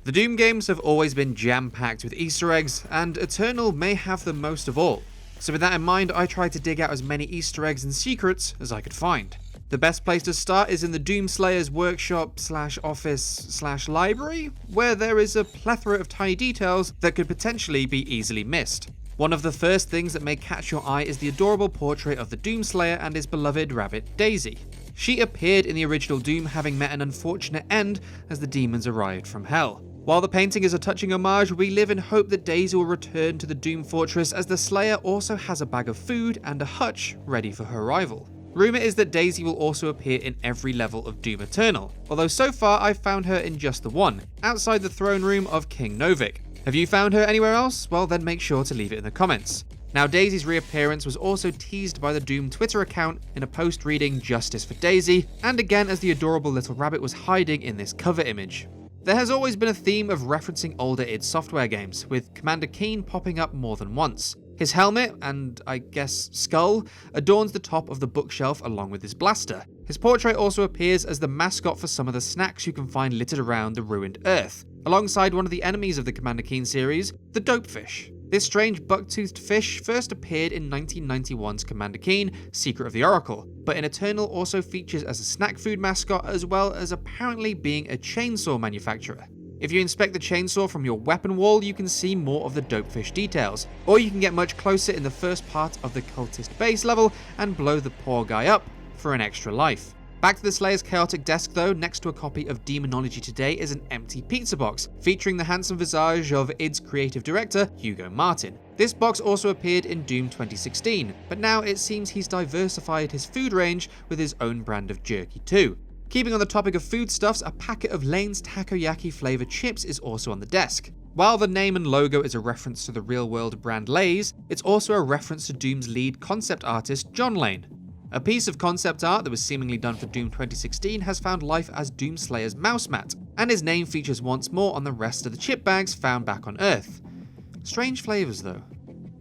The Doom games have always been jam-packed with Easter eggs, and Eternal may have the most of all. So with that in mind, I tried to dig out as many Easter eggs and secrets as I could find. The best place to start is in the Doomslayer's workshop / office / library, where there is a plethora of tiny details that could potentially be easily missed. One of the first things that may catch your eye is the adorable portrait of the Doomslayer and his beloved rabbit Daisy. She appeared in the original Doom, having met an unfortunate end as the demons arrived from hell. While the painting is a touching homage, we live in hope that Daisy will return to the Doom Fortress, as the Slayer also has a bag of food and a hutch ready for her arrival. Rumour is that Daisy will also appear in every level of Doom Eternal, although so far I've found her in just the one, outside the throne room of King Novik. Have you found her anywhere else? Well, then make sure to leave it in the comments. Now, Daisy's reappearance was also teased by the Doom Twitter account in a post reading "Justice for Daisy," and again as the adorable little rabbit was hiding in this cover image. There has always been a theme of referencing older id Software games, with Commander Keen popping up more than once. His helmet, and I guess skull, adorns the top of the bookshelf along with his blaster. His portrait also appears as the mascot for some of the snacks you can find littered around the ruined Earth, alongside one of the enemies of the Commander Keen series, the Dopefish. This strange buck-toothed fish first appeared in 1991's Commander Keen, Secret of the Oracle, but in Eternal also features as a snack food mascot, as well as apparently being a chainsaw manufacturer. If you inspect the chainsaw from your weapon wall, you can see more of the Dopefish details, or you can get much closer in the first part of the cultist base level and blow the poor guy up for an extra life. Back to the Slayer's chaotic desk though, next to a copy of Demonology Today is an empty pizza box, featuring the handsome visage of id's creative director, Hugo Martin. This box also appeared in Doom 2016, but now it seems he's diversified his food range with his own brand of jerky too. Keeping on the topic of foodstuffs, a packet of Lane's takoyaki flavoured chips is also on the desk. While the name and logo is a reference to the real-world brand Lay's, it's also a reference to Doom's lead concept artist, John Lane. A piece of concept art that was seemingly done for Doom 2016 has found life as Doomslayer's mouse mat, and his name features once more on the rest of the chip bags found back on Earth. Strange flavours though.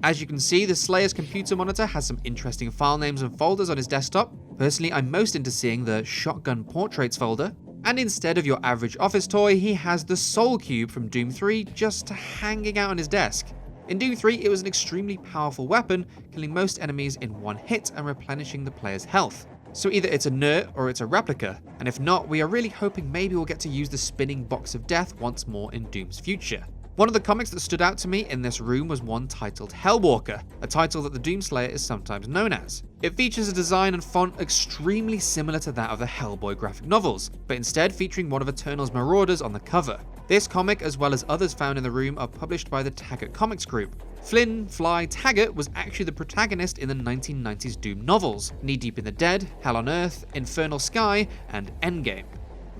As you can see, the Slayer's computer monitor has some interesting file names and folders on his desktop. Personally, I'm most into seeing the Shotgun Portraits folder. And instead of your average office toy, he has the Soul Cube from Doom 3 just hanging out on his desk. In Doom 3, it was an extremely powerful weapon, killing most enemies in one hit and replenishing the player's health. So either it's a nerd or it's a replica, and if not, we are really hoping maybe we'll get to use the spinning box of death once more in Doom's future. One of the comics that stood out to me in this room was one titled Hellwalker, a title that the Doomslayer is sometimes known as. It features a design and font extremely similar to that of the Hellboy graphic novels, but instead featuring one of Eternal's Marauders on the cover. This comic, as well as others found in the room, are published by the Taggart Comics Group. Flynn "Fly" Taggart was actually the protagonist in the 1990s Doom novels, Knee Deep in the Dead, Hell on Earth, Infernal Sky, and Endgame.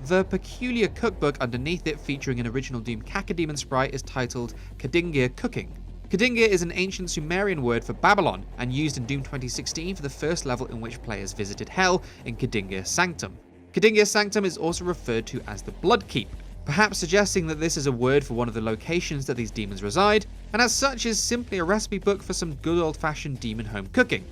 The peculiar cookbook underneath it, featuring an original Doom Cacodemon sprite, is titled Kadingir Cooking. Kadingir is an ancient Sumerian word for Babylon, and used in Doom 2016 for the first level in which players visited Hell in Kadingir Sanctum. Kadingir Sanctum is also referred to as the Blood Keep, perhaps suggesting that this is a word for one of the locations that these demons reside, and as such is simply a recipe book for some good old-fashioned demon home cooking.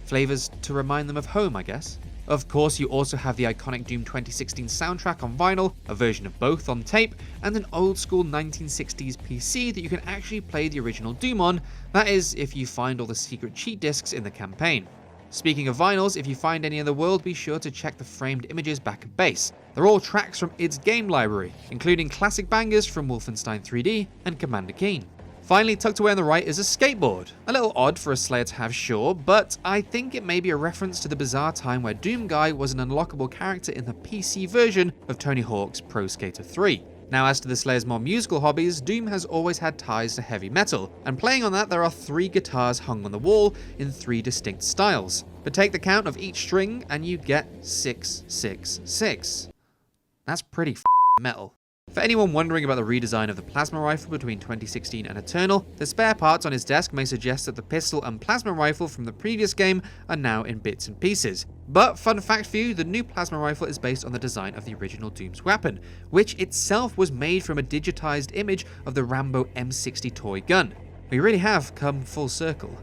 Flavours to remind them of home, I guess. Of course, you also have the iconic Doom 2016 soundtrack on vinyl, a version of both on tape, and an old school 1960s PC that you can actually play the original Doom on, that is, if you find all the secret cheat discs in the campaign. Speaking of vinyls, if you find any in the world, be sure to check the framed images back and base. They're all tracks from id's game library, including classic bangers from Wolfenstein 3D and Commander Keen. Finally, tucked away on the right is a skateboard. A little odd for a Slayer to have, sure, but I think it may be a reference to the bizarre time where Doom Guy was an unlockable character in the PC version of Tony Hawk's Pro Skater 3. Now, as to the Slayer's more musical hobbies, Doom has always had ties to heavy metal, and playing on that there are 3 guitars hung on the wall in 3 distinct styles. But take the count of each string and you get 666. That's pretty metal. For anyone wondering about the redesign of the plasma rifle between 2016 and Eternal, the spare parts on his desk may suggest that the pistol and plasma rifle from the previous game are now in bits and pieces. But fun fact for you, the new plasma rifle is based on the design of the original Doom's weapon, which itself was made from a digitized image of the Rambo M60 toy gun. We really have come full circle.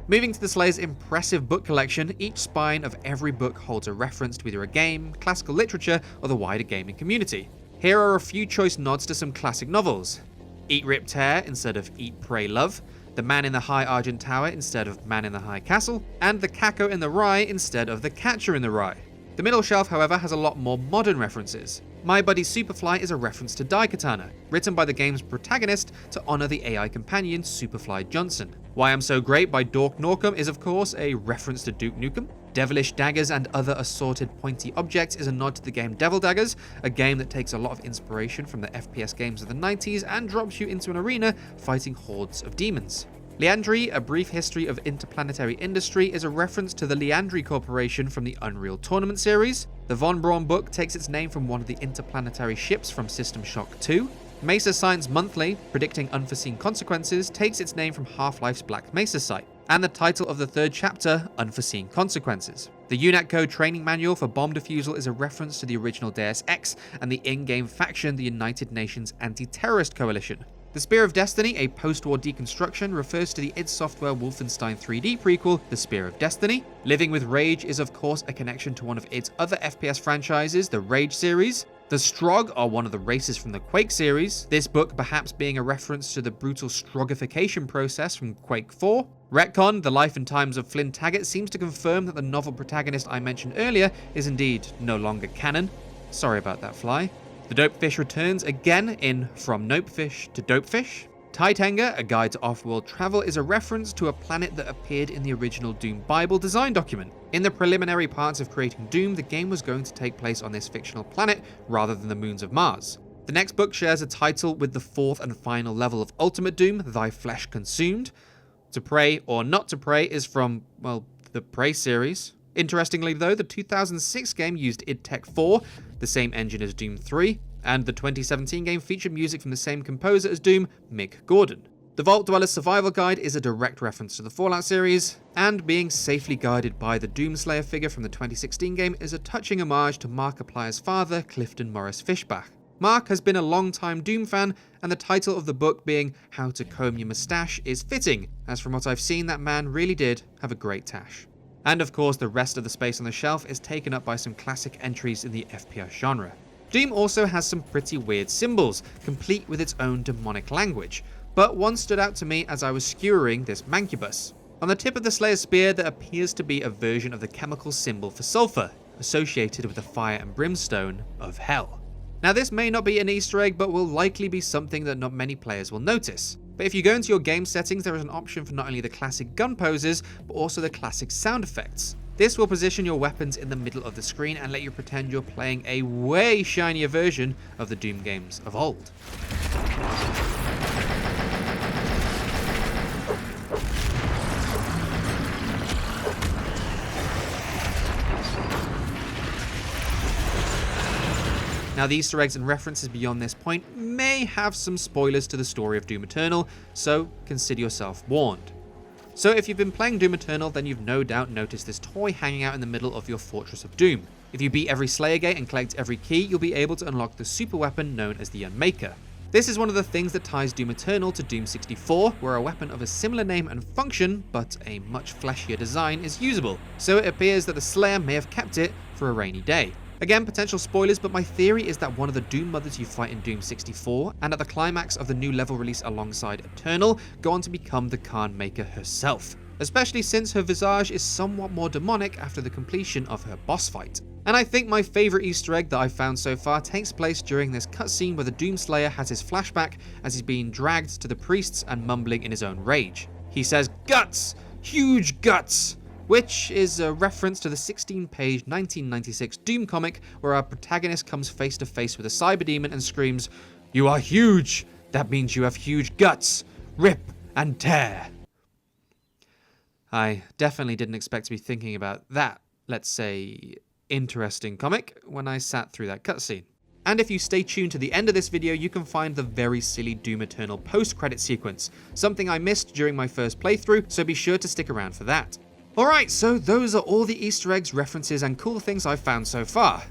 Moving to the Slayer's impressive book collection, each spine of every book holds a reference to either a game, classical literature, or the wider gaming community. Here are a few choice nods to some classic novels. Eat, Rip, Tear instead of Eat, Pray, Love, The Man in the High Argent Tower instead of Man in the High Castle, and The Caco in the Rye instead of The Catcher in the Rye. The middle shelf, however, has a lot more modern references. My Buddy Superfly is a reference to Daikatana, written by the game's protagonist to honour the AI companion Superfly Johnson. Why I'm So Great by Dork Norcom is of course a reference to Duke Nukem. Devilish Daggers and Other Assorted Pointy Objects is a nod to the game Devil Daggers, a game that takes a lot of inspiration from the FPS games of the 90s and drops you into an arena fighting hordes of demons. Leandri, A Brief History of Interplanetary Industry is a reference to the Leandri Corporation from the Unreal Tournament series. The Von Braun book takes its name from one of the interplanetary ships from System Shock 2. Mesa Science Monthly, Predicting Unforeseen Consequences, takes its name from Half-Life's Black Mesa site, and the title of the third chapter, Unforeseen Consequences. The UNAT Code training manual for bomb defusal is a reference to the original Deus Ex and the in-game faction, the United Nations Anti-Terrorist Coalition. The Spear of Destiny, a post-war deconstruction, refers to the id Software Wolfenstein 3D prequel, The Spear of Destiny. Living with Rage is of course a connection to one of id's other FPS franchises, the Rage series. The Strogg are one of the races from the Quake series, this book perhaps being a reference to the brutal Strogification process from Quake 4. Retcon, The Life and Times of Flynn Taggart, seems to confirm that the novel protagonist I mentioned earlier is indeed no longer canon. Sorry about that, Fly. The Dopefish returns again in From Nopefish to Dopefish. Titenger, A Guide to Off-World Travel, is a reference to a planet that appeared in the original Doom Bible design document. In the preliminary parts of creating Doom, the game was going to take place on this fictional planet rather than the moons of Mars. The next book shares a title with the fourth and final level of Ultimate Doom, Thy Flesh Consumed. To Pray or Not to Pray is from, well, the Prey series. Interestingly though, the 2006 game used id Tech 4, the same engine as Doom 3, and the 2017 game featured music from the same composer as Doom, Mick Gordon. The Vault Dweller's Survival Guide is a direct reference to the Fallout series, and being safely guided by the Doomslayer figure from the 2016 game is a touching homage to Markiplier's father, Clifton Morris Fishbach. Mark has been a long-time Doom fan, and the title of the book being How to Comb Your Mustache is fitting, as from what I've seen that man really did have a great tash. And of course the rest of the space on the shelf is taken up by some classic entries in the FPS genre. Doom also has some pretty weird symbols, complete with its own demonic language, but one stood out to me as I was skewering this mancubus. On the tip of the Slayer's spear there appears to be a version of the chemical symbol for sulfur, associated with the fire and brimstone of hell. Now this may not be an Easter egg, but will likely be something that not many players will notice. But if you go into your game settings, there is an option for not only the classic gun poses, but also the classic sound effects. This will position your weapons in the middle of the screen and let you pretend you're playing a way shinier version of the Doom games of old. Now the Easter eggs and references beyond this point may have some spoilers to the story of Doom Eternal, so consider yourself warned. So if you've been playing Doom Eternal, then you've no doubt noticed this toy hanging out in the middle of your Fortress of Doom. If you beat every Slayer gate and collect every key, you'll be able to unlock the super weapon known as the Unmaker. This is one of the things that ties Doom Eternal to Doom 64, where a weapon of a similar name and function, but a much fleshier design, is usable, so it appears that the Slayer may have kept it for a rainy day. Again, potential spoilers, but my theory is that one of the Doom mothers you fight in Doom 64, and at the climax of the new level release alongside Eternal, go on to become the Khan Maker herself, especially since her visage is somewhat more demonic after the completion of her boss fight. And I think my favourite Easter egg that I've found so far takes place during this cutscene where the Doomslayer has his flashback as he's being dragged to the priests and mumbling in his own rage. He says, "Guts! Huge guts!" which is a reference to the 16-page 1996 Doom comic where our protagonist comes face to face with a cyber demon and screams, "You are huge! That means you have huge guts! Rip and tear!" I definitely didn't expect to be thinking about that, let's say, interesting comic when I sat through that cutscene. And if you stay tuned to the end of this video, you can find the very silly Doom Eternal post-credit sequence, something I missed during my first playthrough, so be sure to stick around for that. Alright, so those are all the Easter eggs, references, and cool things I've found so far.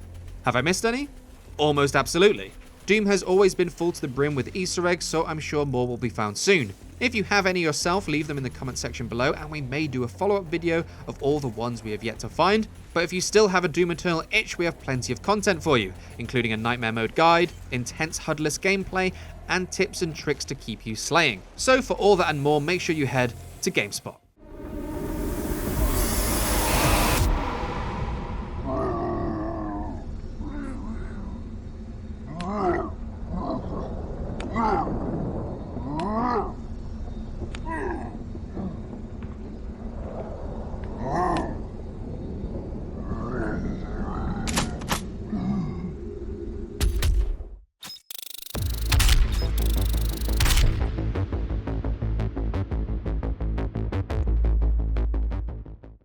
Have I missed any? Almost absolutely. Doom has always been full to the brim with Easter eggs, so I'm sure more will be found soon. If you have any yourself, leave them in the comment section below and we may do a follow-up video of all the ones we have yet to find. But if you still have a Doom Eternal itch, we have plenty of content for you, including a Nightmare Mode guide, intense HUD-less gameplay, and tips and tricks to keep you slaying. So for all that and more, make sure you head to GameSpot.